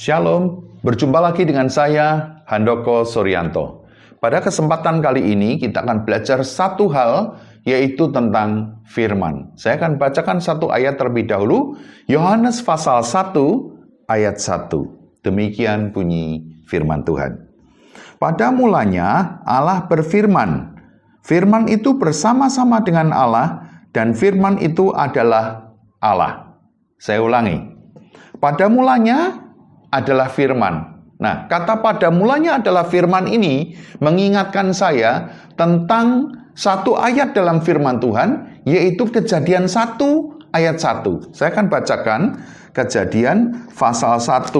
Shalom, berjumpa lagi dengan saya, Handoko Suryanto. Pada kesempatan kali ini kita akan belajar satu hal, yaitu tentang firman. Saya akan bacakan satu ayat terlebih dahulu, Yohanes pasal 1 ayat 1. Demikian bunyi firman Tuhan. Pada mulanya Allah berfirman. Firman itu bersama-sama dengan Allah, dan firman itu adalah Allah. Saya ulangi. Pada mulanya adalah firman. Nah, kata pada mulanya adalah firman ini mengingatkan saya tentang satu ayat dalam firman Tuhan, yaitu Kejadian 1 ayat 1. Saya akan bacakan Kejadian pasal 1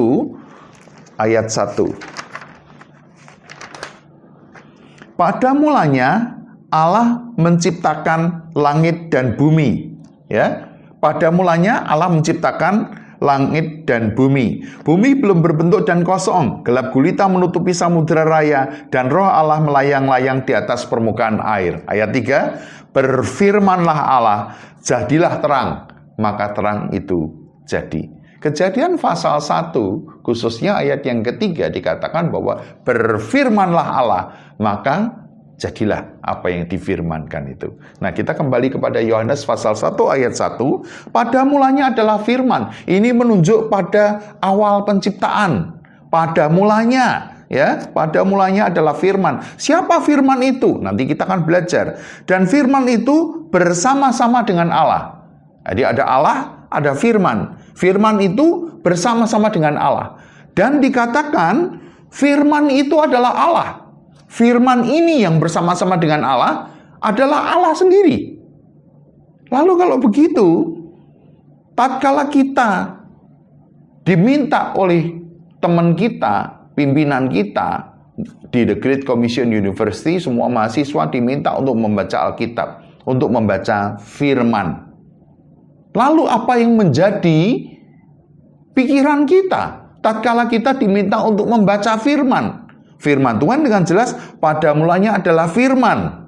ayat 1. Pada mulanya Allah menciptakan langit dan bumi. Ya, pada mulanya Allah menciptakan langit dan bumi. Bumi belum berbentuk dan kosong. Gelap gulita menutupi samudera raya, dan roh Allah melayang-layang di atas permukaan air. Ayat 3, berfirmanlah Allah, jadilah terang. Maka terang itu jadi. Kejadian pasal 1, khususnya ayat yang ketiga dikatakan bahwa berfirmanlah Allah, maka jadilah apa yang difirmankan itu. Nah, kita kembali kepada Yohanes pasal 1 ayat 1. Pada mulanya adalah firman. Ini menunjuk pada awal penciptaan. Pada mulanya, ya, pada mulanya adalah firman. Siapa firman itu? Nanti kita akan belajar. Dan firman itu bersama-sama dengan Allah. Jadi ada Allah, ada firman. Firman itu bersama-sama dengan Allah. Dan dikatakan firman itu adalah Allah. Firman ini yang bersama-sama dengan Allah adalah Allah sendiri. Lalu kalau begitu, tatkala kita diminta oleh teman kita, pimpinan kita di The Great Commission University, semua mahasiswa diminta untuk membaca Alkitab, untuk membaca firman. Lalu apa yang menjadi pikiran kita tatkala kita diminta untuk membaca firman? Firman Tuhan dengan jelas pada mulanya adalah firman.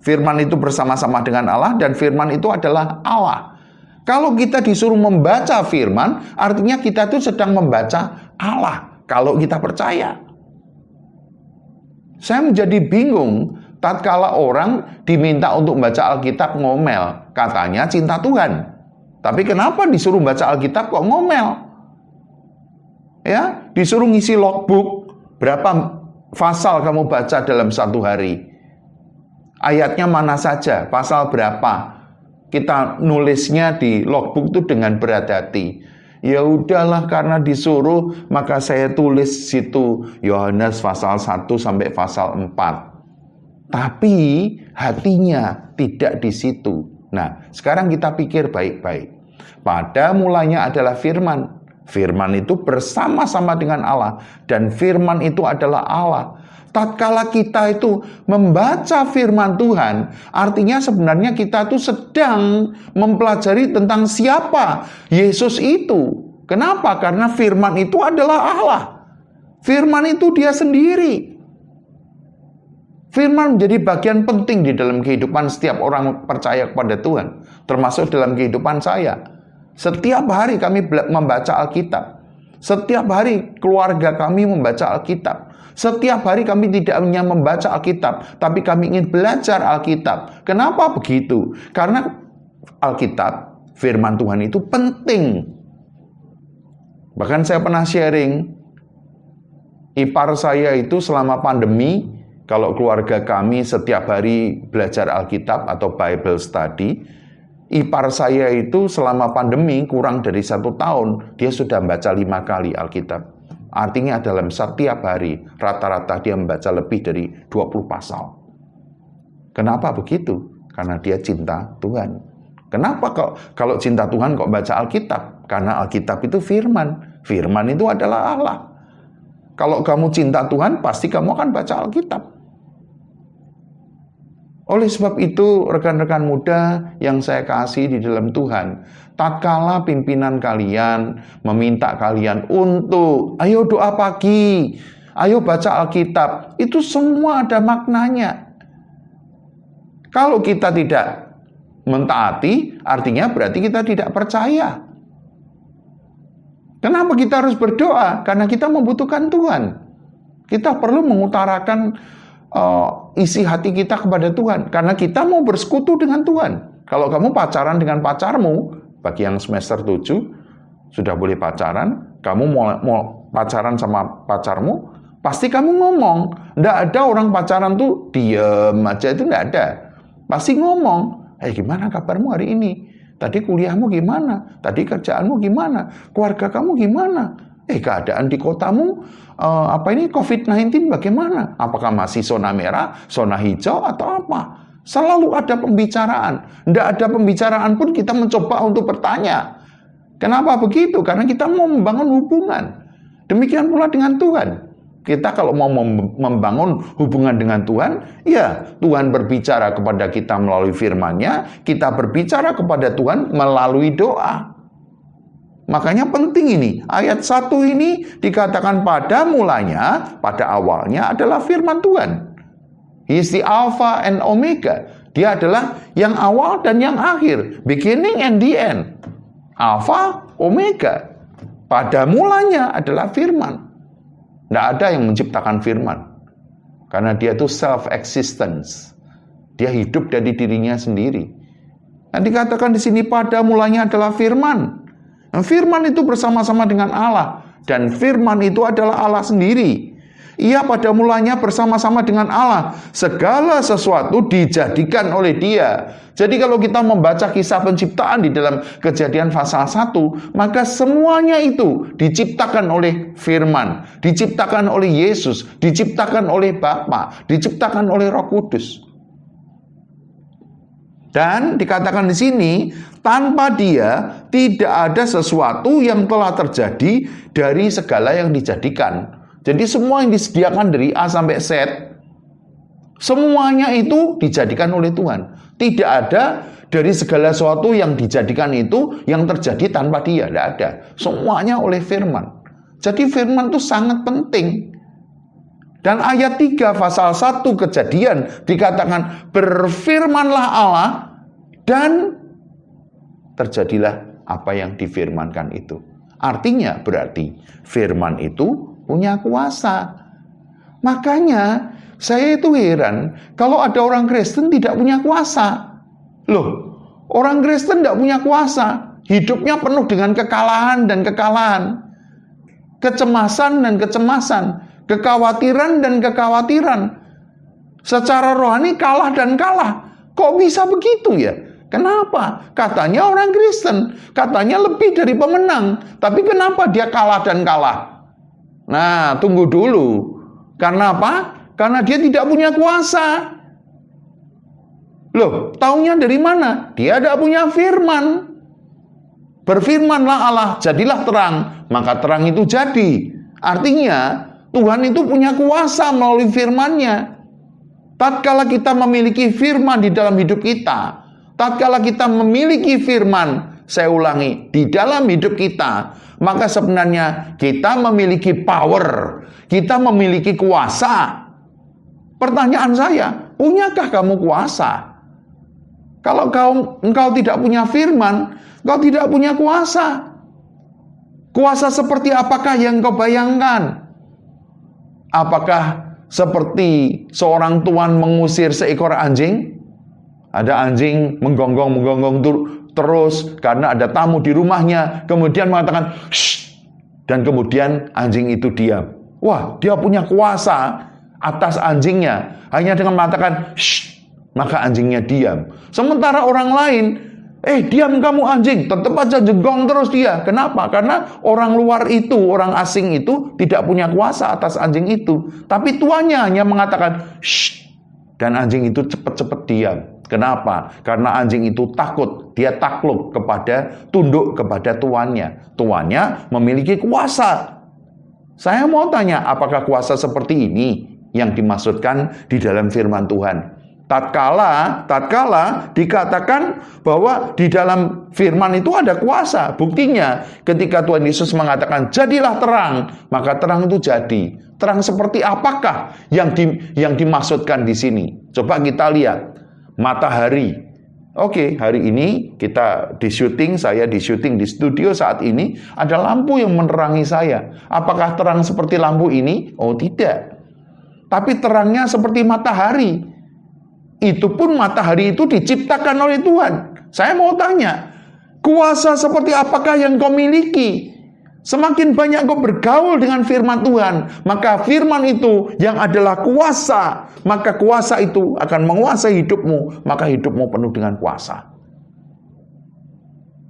Firman itu bersama-sama dengan Allah, dan firman itu adalah Allah. Kalau kita disuruh membaca firman, artinya kita itu sedang membaca Allah. Kalau kita percaya. Saya menjadi bingung tatkala orang diminta untuk membaca Alkitab ngomel. Katanya cinta Tuhan. Tapi kenapa disuruh baca Alkitab kok ngomel? Ya, disuruh ngisi logbook. Berapa pasal kamu baca dalam satu hari? Ayatnya mana saja? Pasal berapa? Kita nulisnya di logbook itu dengan berat hati. Ya udahlah, karena disuruh maka saya tulis situ Yohanes pasal 1 sampai pasal 4. Tapi hatinya tidak di situ. Nah, sekarang kita pikir baik-baik. Pada mulanya adalah firman. Firman itu bersama-sama dengan Allah, dan firman itu adalah Allah. Tatkala kita itu membaca firman Tuhan, artinya sebenarnya kita itu sedang mempelajari tentang siapa Yesus itu. Kenapa? Karena firman itu adalah Allah. Firman itu dia sendiri. Firman menjadi bagian penting di dalam kehidupan setiap orang percaya kepada Tuhan, termasuk dalam kehidupan saya. Setiap hari kami membaca Alkitab. Setiap hari keluarga kami membaca Alkitab. Setiap hari kami tidak hanya membaca Alkitab, tapi kami ingin belajar Alkitab. Kenapa begitu? Karena Alkitab, firman Tuhan itu penting. Bahkan saya pernah sharing, ipar saya itu selama pandemi, kalau keluarga kami setiap hari belajar Alkitab atau Bible study, ipar saya itu selama pandemi kurang dari 1 tahun, dia sudah membaca 5 kali Alkitab. Artinya dalam setiap hari, rata-rata dia membaca lebih dari 20 pasal. Kenapa begitu? Karena dia cinta Tuhan. Kenapa kalau cinta Tuhan kok baca Alkitab? Karena Alkitab itu firman. Firman itu adalah Allah. Kalau kamu cinta Tuhan, pasti kamu akan baca Alkitab. Oleh sebab itu, rekan-rekan muda yang saya kasih di dalam Tuhan, tatkala pimpinan kalian meminta kalian untuk, ayo doa pagi, ayo baca Alkitab, itu semua ada maknanya. Kalau kita tidak mentaati, artinya berarti kita tidak percaya. Kenapa kita harus berdoa? Karena kita membutuhkan Tuhan. Kita perlu mengutarakan isi hati kita kepada Tuhan. Karena kita mau bersekutu dengan Tuhan. Kalau kamu pacaran dengan pacarmu, bagi yang semester 7, sudah boleh pacaran, kamu mau pacaran sama pacarmu, pasti kamu ngomong. Nggak ada orang pacaran tuh diem aja, itu nggak ada. Pasti ngomong, gimana kabarmu hari ini? Tadi kuliahmu gimana? Tadi kerjaanmu gimana? Keluarga kamu gimana? Keadaan di kotamu, COVID-19 bagaimana? Apakah masih zona merah, zona hijau, atau apa? Selalu ada pembicaraan. Nggak ada pembicaraan pun kita mencoba untuk bertanya. Kenapa begitu? Karena kita mau membangun hubungan. Demikian pula dengan Tuhan. Kita kalau mau membangun hubungan dengan Tuhan, ya Tuhan berbicara kepada kita melalui firman-Nya, kita berbicara kepada Tuhan melalui doa. Makanya penting ini, ayat 1 ini dikatakan pada mulanya, pada awalnya adalah firman Tuhan. He is the Alpha and Omega. Dia adalah yang awal dan yang akhir, beginning and the end. Alpha, Omega. Pada mulanya adalah firman. Tidak ada yang menciptakan firman. Karena dia itu self-existence. Dia hidup dari dirinya sendiri. Dan dikatakan di sini pada mulanya adalah firman. Dan firman itu bersama-sama dengan Allah. Dan firman itu adalah Allah sendiri. Ia pada mulanya bersama-sama dengan Allah. Segala sesuatu dijadikan oleh Dia. Jadi kalau kita membaca kisah penciptaan di dalam Kejadian pasal 1, maka semuanya itu diciptakan oleh firman, diciptakan oleh Yesus, diciptakan oleh Bapa, diciptakan oleh Roh Kudus. Dan dikatakan di sini, tanpa Dia tidak ada sesuatu yang telah terjadi dari segala yang dijadikan. Jadi semua yang disediakan dari A sampai Z, semuanya itu dijadikan oleh Tuhan. Tidak ada dari segala sesuatu yang dijadikan itu yang terjadi tanpa Dia. Tidak ada. Semuanya oleh firman. Jadi firman itu sangat penting. Dan ayat 3 pasal 1 Kejadian dikatakan berfirmanlah Allah dan terjadilah apa yang difirmankan itu. Artinya berarti firman itu punya kuasa. Makanya saya itu heran kalau ada orang Kristen tidak punya kuasa. Loh, orang Kristen tidak punya kuasa. Hidupnya penuh dengan kekalahan dan kekalahan. Kecemasan dan kecemasan. Kekhawatiran dan kekhawatiran. Secara rohani kalah dan kalah. Kok bisa begitu ya? Kenapa? Katanya orang Kristen. Katanya lebih dari pemenang. Tapi kenapa dia kalah dan kalah? Nah, tunggu dulu. Karena apa? Karena dia tidak punya kuasa. Loh, taunya dari mana? Dia tidak punya firman. Berfirmanlah Allah, jadilah terang. Maka terang itu jadi. Artinya, Tuhan itu punya kuasa melalui firman-Nya. Tatkala kita memiliki firman di dalam hidup kita, tatkala kita memiliki firman, saya ulangi, di dalam hidup kita, maka sebenarnya kita memiliki power, kita memiliki kuasa. Pertanyaan saya, punyakah kamu kuasa? Kalau engkau tidak punya firman, engkau tidak punya kuasa. Kuasa seperti apakah yang engkau bayangkan? Apakah seperti seorang tuan mengusir seekor anjing? Ada anjing menggonggong terus karena ada tamu di rumahnya, kemudian mengatakan shh, dan kemudian anjing itu diam. Wah, dia punya kuasa atas anjingnya. Hanya dengan mengatakan shh, maka anjingnya diam. Sementara orang lain, diam kamu anjing, tetap aja jenggong terus dia. Kenapa? Karena orang luar itu, orang asing itu tidak punya kuasa atas anjing itu. Tapi tuannya hanya mengatakan shh, dan anjing itu cepat-cepat diam. Kenapa? Karena anjing itu takut, dia takluk tunduk kepada tuannya. Tuannya memiliki kuasa. Saya mau tanya, apakah kuasa seperti ini yang dimaksudkan di dalam firman Tuhan? Tatkala dikatakan bahwa di dalam firman itu ada kuasa. Buktinya ketika Tuhan Yesus mengatakan jadilah terang, maka terang itu jadi. Terang seperti apakah yang dimaksudkan di sini? Coba kita lihat. Matahari. Oke, hari ini kita saya di syuting di studio saat ini, ada lampu yang menerangi saya. Apakah terang seperti lampu ini? Oh, tidak. Tapi terangnya seperti matahari. Itu pun matahari itu diciptakan oleh Tuhan. Saya mau tanya, kuasa seperti apakah yang kau miliki? Semakin banyak kau bergaul dengan firman Tuhan, maka firman itu yang adalah kuasa, maka kuasa itu akan menguasai hidupmu, maka hidupmu penuh dengan kuasa.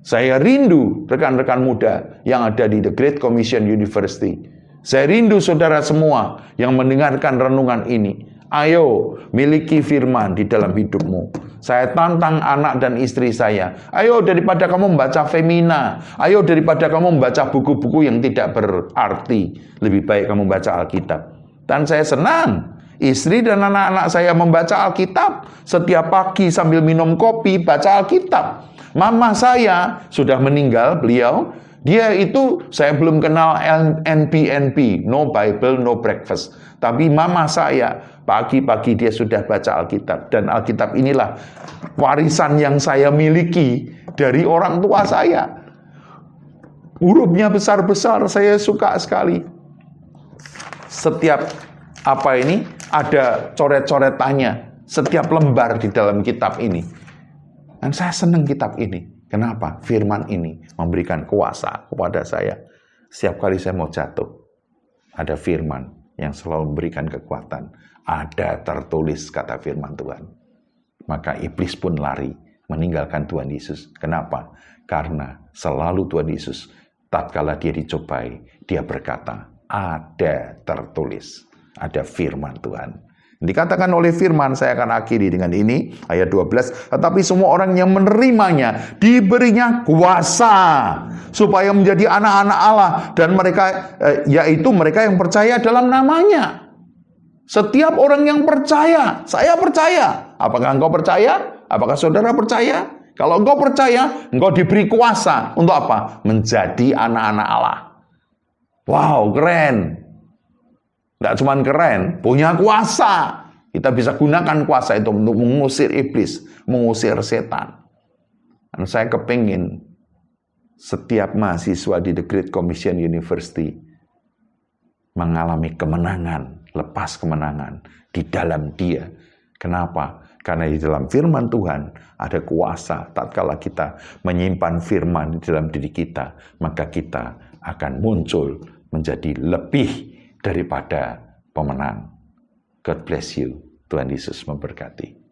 Saya rindu rekan-rekan muda yang ada di The Great Commission University. Saya rindu saudara semua yang mendengarkan renungan ini. Ayo, miliki firman di dalam hidupmu. Saya tantang anak dan istri saya. Ayo, daripada kamu membaca Femina, ayo daripada kamu membaca buku-buku yang tidak berarti, lebih baik kamu baca Alkitab. Dan saya senang, istri dan anak-anak saya membaca Alkitab. Setiap pagi sambil minum kopi, baca Alkitab. Mama saya sudah meninggal, beliau. Dia itu, saya belum kenal NBNB, no Bible, no breakfast. Tapi mama saya, pagi-pagi dia sudah baca Alkitab. Dan Alkitab inilah warisan yang saya miliki dari orang tua saya. Hurufnya besar-besar, saya suka sekali. Setiap ada coret-coretannya. Setiap lembar di dalam kitab ini. Dan saya senang kitab ini. Kenapa? Firman ini memberikan kuasa kepada saya. Setiap kali saya mau jatuh, ada firman yang selalu memberikan kekuatan. Ada tertulis kata firman Tuhan. Maka iblis pun lari meninggalkan Tuhan Yesus. Kenapa? Karena selalu Tuhan Yesus, tatkala dia dicobai, dia berkata, ada tertulis. Ada firman Tuhan. Dikatakan oleh firman, saya akan akhiri dengan ini, ayat 12. Tetapi semua orang yang menerimanya, diberinya kuasa, supaya menjadi anak-anak Allah. Dan mereka, yaitu mereka yang percaya dalam namanya. Setiap orang yang percaya, saya percaya. Apakah engkau percaya? Apakah saudara percaya? Kalau engkau percaya, engkau diberi kuasa. Untuk apa? Menjadi anak-anak Allah. Wow, keren. Tidak cuma keren, punya kuasa. Kita bisa gunakan kuasa itu untuk mengusir iblis, mengusir setan. Dan saya kepingin setiap mahasiswa di The Great Commission University mengalami kemenangan, lepas kemenangan di dalam dia. Kenapa? Karena di dalam firman Tuhan ada kuasa. Tatkala kita menyimpan firman di dalam diri kita, maka kita akan muncul menjadi lebih daripada pemenang. God bless you. Tuhan Yesus memberkati.